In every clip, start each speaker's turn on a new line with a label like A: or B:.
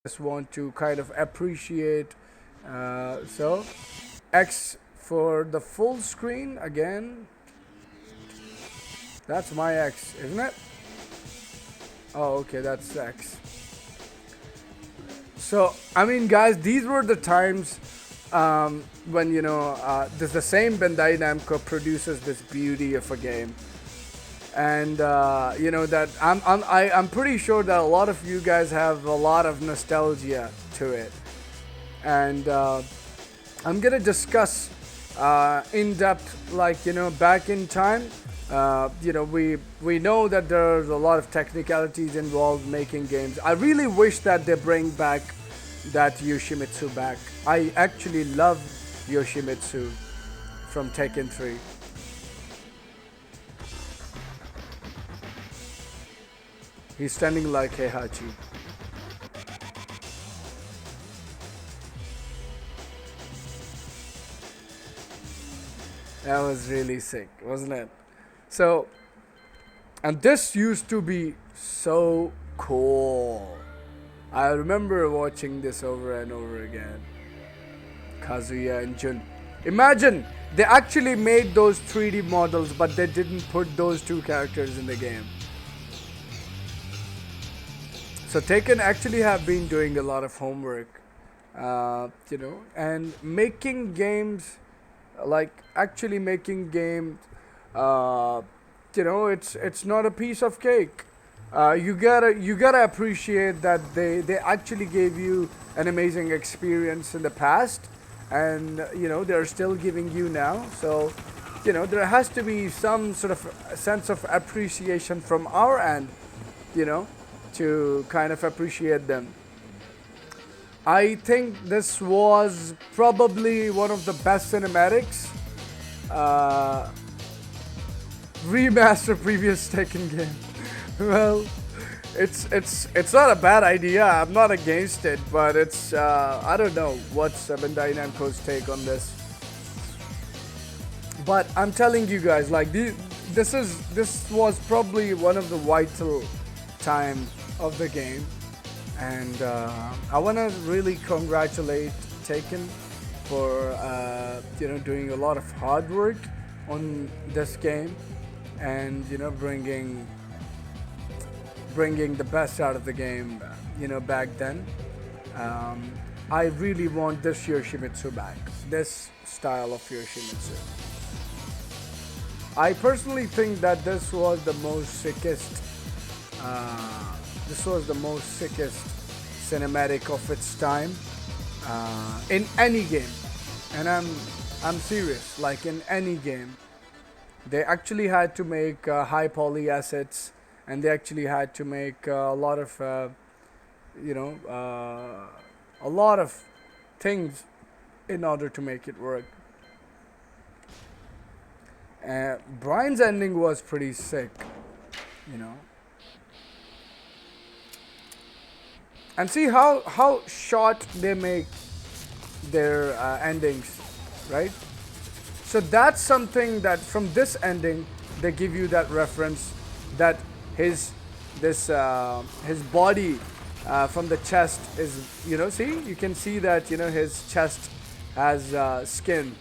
A: just want to kind of appreciate. So X for the full screen again. That's my X, isn't it? Oh, okay, that's X. So I mean, guys, these were the times when this the same Bandai Namco produces this beauty of a game, and that I'm pretty sure that a lot of you guys have a lot of nostalgia to it, and I'm gonna discuss in depth, like back in time. We know that there's a lot of technicalities involved making games. I really wish that they bring back that Yoshimitsu back. I actually love Yoshimitsu from Tekken 3. He's standing like Heihachi. That was really sick, wasn't it? So, and this used to be so cool. I remember watching this over and over again. Kazuya and Jun. Imagine they actually made those 3D models, but they didn't put those two characters in the game. So Taken actually have been doing a lot of homework, and making games, like actually making games, uh, it's not a piece of cake. You gotta appreciate that they actually gave you an amazing experience in the past, and they're still giving you now. So there has to be some sort of sense of appreciation from our end, you know, to kind of appreciate them. I think this was probably one of the best cinematics. Uh, Remaster previous Tekken game. Well, it's not a bad idea. I'm not against it, but it's I don't know what's Bandai Namco's take on this. But I'm telling you guys, like this was probably one of the vital time of the game, and I want to really congratulate Taken for doing a lot of hard work on this game, and bringing the best out of the game. Back then, um, I really want this Yoshimitsu back. This style of Yoshimitsu. I personally think that this was the most sickest. This was the most sickest cinematic of its time in any game, and I'm serious. Like in any game, they actually had to make high poly assets, and they actually had to make a lot of you know a lot of things in order to make it work. Brian's ending was pretty sick, you know. And see how short they make their endings, right? So that's something that from this ending they give you that reference that his his body from the chest is, see, you can see that his chest has skin,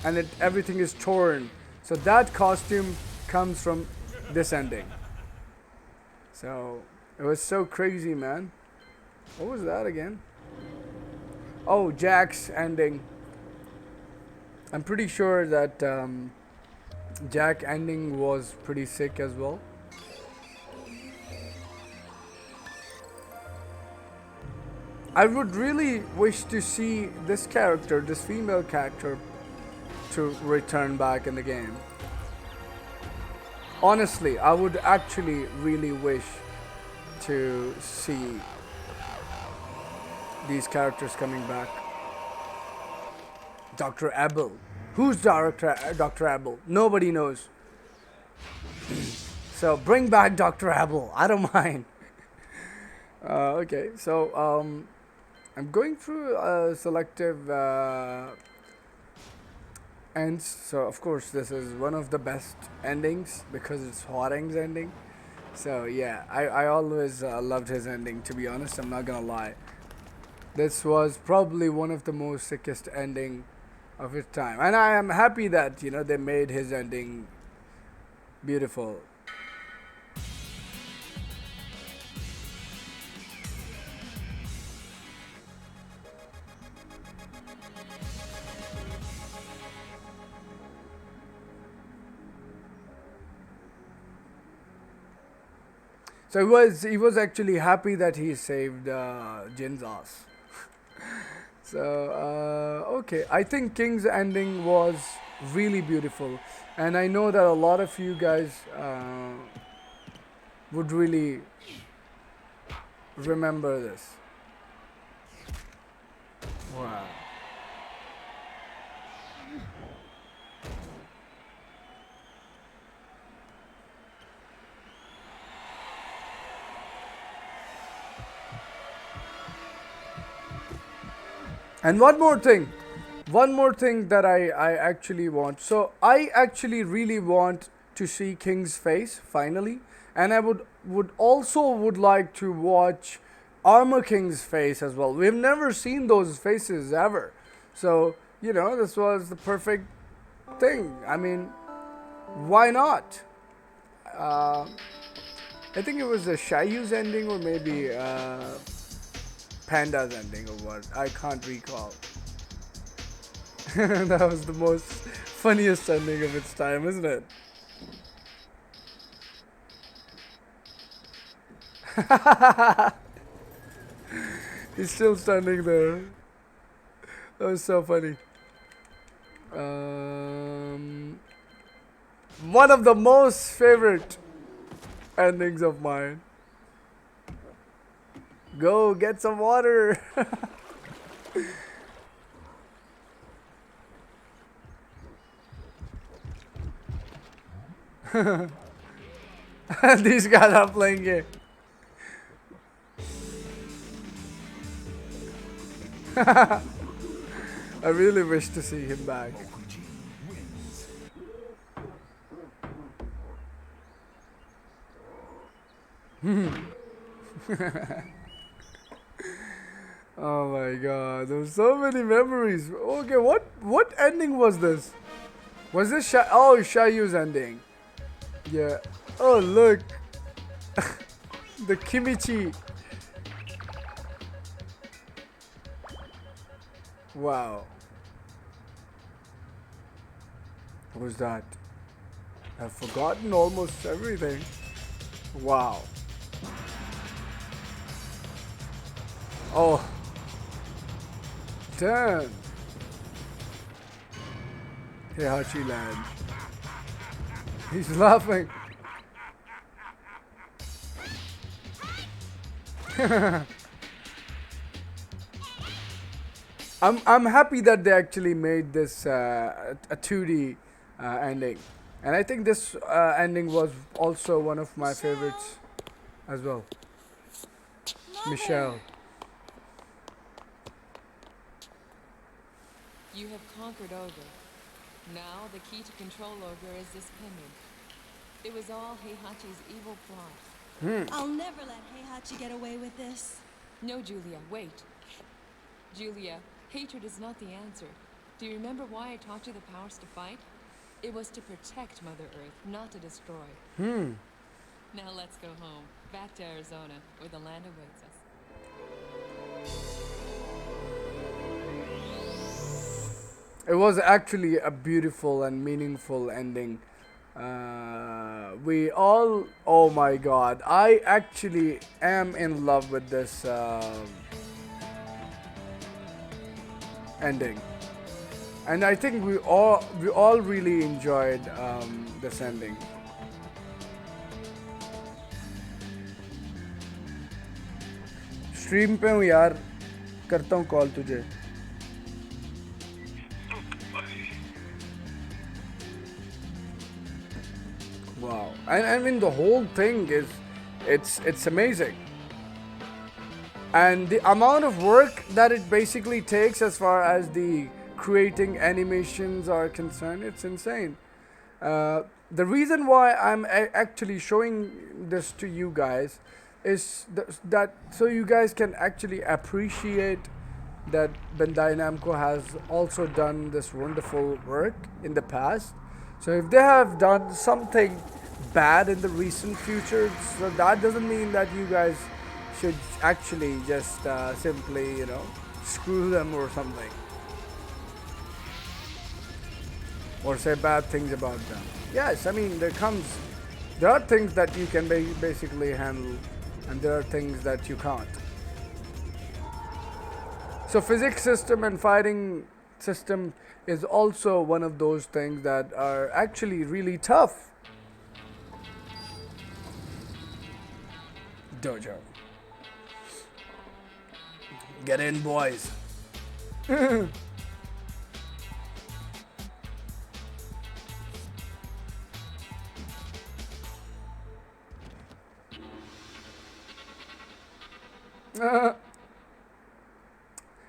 A: and everything is torn. So that costume comes from this ending. So it was so crazy, man. What was that again? Oh, Jack's ending. I'm pretty sure that Jack ending was pretty sick as well. I would really wish to see this character, this female character, to return back in the game. Honestly, I would actually really wish to see these characters coming back. Dr. Abel. Who's Dr. Abel? Nobody knows. So bring back Dr. Abel. I don't mind. Okay, so I'm going through selective ends. So of course this is one of the best endings because it's Hwarang's ending. So yeah, I always loved his ending. To be honest, I'm not gonna lie. This was probably one of the most sickest ending of its time, and I am happy that they made his ending beautiful. So he was actually happy that he saved Jin's ass. So okay, I think King's ending was really beautiful, and I know that a lot of you guys would really remember this. Wow. And one more thing that I actually want. So I actually really want to see King's face finally, and I would also would like to watch Armor King's face as well. We've never seen those faces ever, so this was the perfect thing. I mean, why not? Uh, I think it was a Shayu's ending or maybe Panda's ending or what. I can't recall. That was the most funniest ending of its time, isn't it? He's still standing there. That was so funny. Um, One of the most favorite endings of mine. Go get some water. These guys are playing game. I really wish to see him back. Oh my god, there's so many memories. Okay, what ending was this? Was this Shayu's ending? Yeah. Oh look, the kimchi. Wow. What was that? I've forgotten almost everything. Wow. Oh, damn. Heihachi land. He's laughing. I'm happy that they actually made this a 2D ending, and I think this ending was also one of my favorites as well. Michelle.
B: You have conquered Ogre. Now the key to control Ogre is this pendant. It was all Heihachi's evil plot.
C: I'll never let Heihachi get away with this.
B: No, Julia, wait. Julia, hatred is not the answer. Do you remember why I taught you the powers to fight? It was to protect Mother Earth, not to destroy. Now let's go home, back to Arizona, where the land awaits us.
A: It was actually a beautiful and meaningful ending. We all, oh my god, I actually am in love with this ending, and I think we all really enjoyed this ending. Stream पे हूँ यार, करता हूँ call तुझे. Wow. And I mean the whole thing is it's amazing. And the amount of work that it basically takes as far as the creating animations are concerned, it's insane. Uh, the reason why I'm actually showing this to you guys is that so you guys can actually appreciate that Bandai Namco has also done this wonderful work in the past. So if they have done something bad in the recent future, so that doesn't mean that you guys should actually just simply, screw them or something, or say bad things about them. Yes, I mean there are things that you can basically handle, and there are things that you can't. So physics system and fighting system is also one of those things that are actually really tough. Dojo. Get in, boys.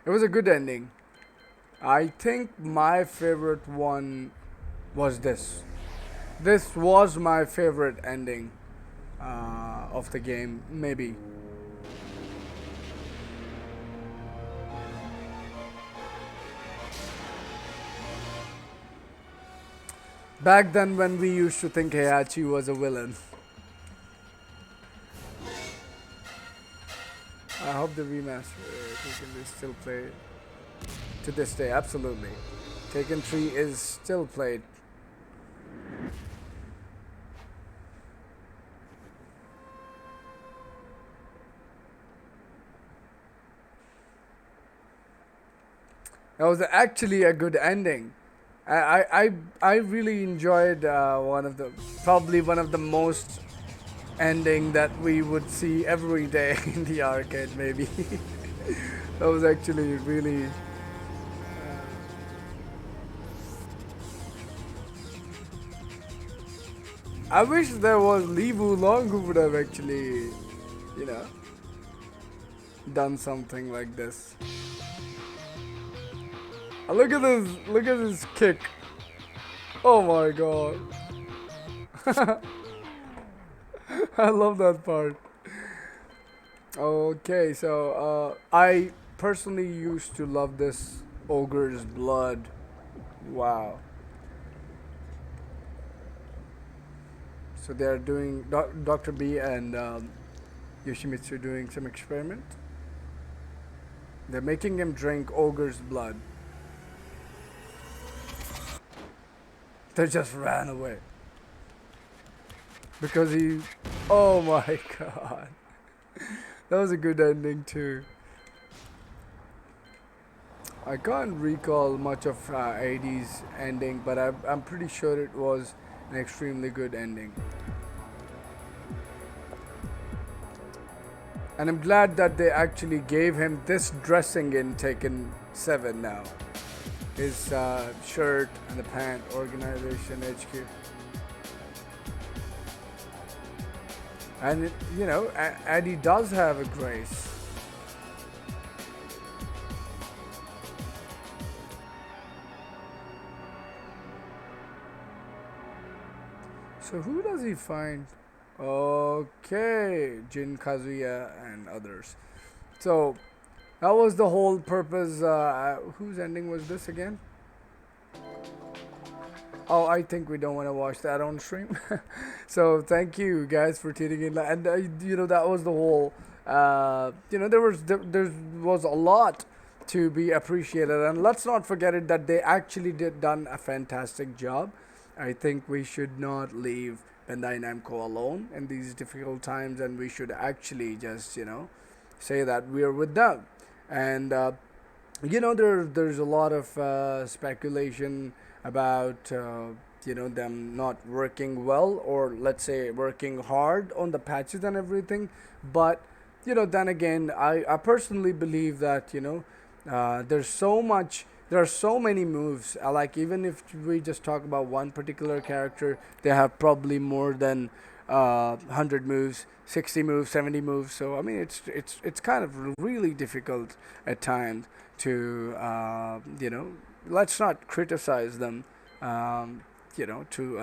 A: It was a good ending. I think my favorite one was this. This was my favorite ending of the game, maybe. Back then, when we used to think Heihachi was a villain. I hope the remaster can be still played to this day. Absolutely, Taken 3 is still played. That was actually a good ending. I really enjoyed probably one of the most ending that we would see every day in the arcade. Maybe that was actually really. I wish there was Li Wulong who would have actually, you know, done something like this. Look at this! Look at this kick! Oh my god! I love that part. Okay, so I personally used to love this ogre's blood. Wow. So they are doing Dr. B and Yoshimitsu doing some experiment. They're making him drink ogre's blood. They just ran away because he. Oh my god, that was a good ending too. I can't recall much of 80s ending, but I'm pretty sure it was an extremely good ending. And I'm glad that they actually gave him this dressing in Taken 7 now. His shirt and the pant, organization HQ. And Eddie does have a grace. So who does he find? Okay, Jin Kazuya and others. So that was the whole purpose. Whose ending was this again? Oh, I think we don't want to watch that on stream. So thank you guys for tuning in. And that was the whole. There was a lot to be appreciated, and let's not forget it that they actually done a fantastic job. I think we should not leave Bandai Namco alone in these difficult times, and we should actually just say that we are with them. And there's a lot of speculation about them not working well, or let's say working hard on the patches and everything. But then again, I personally believe that there are so many moves. Like, even if we just talk about one particular character, they have probably more than 100 moves, 60 moves, 70 moves. So I mean, it's kind of really difficult at times to let's not criticize them to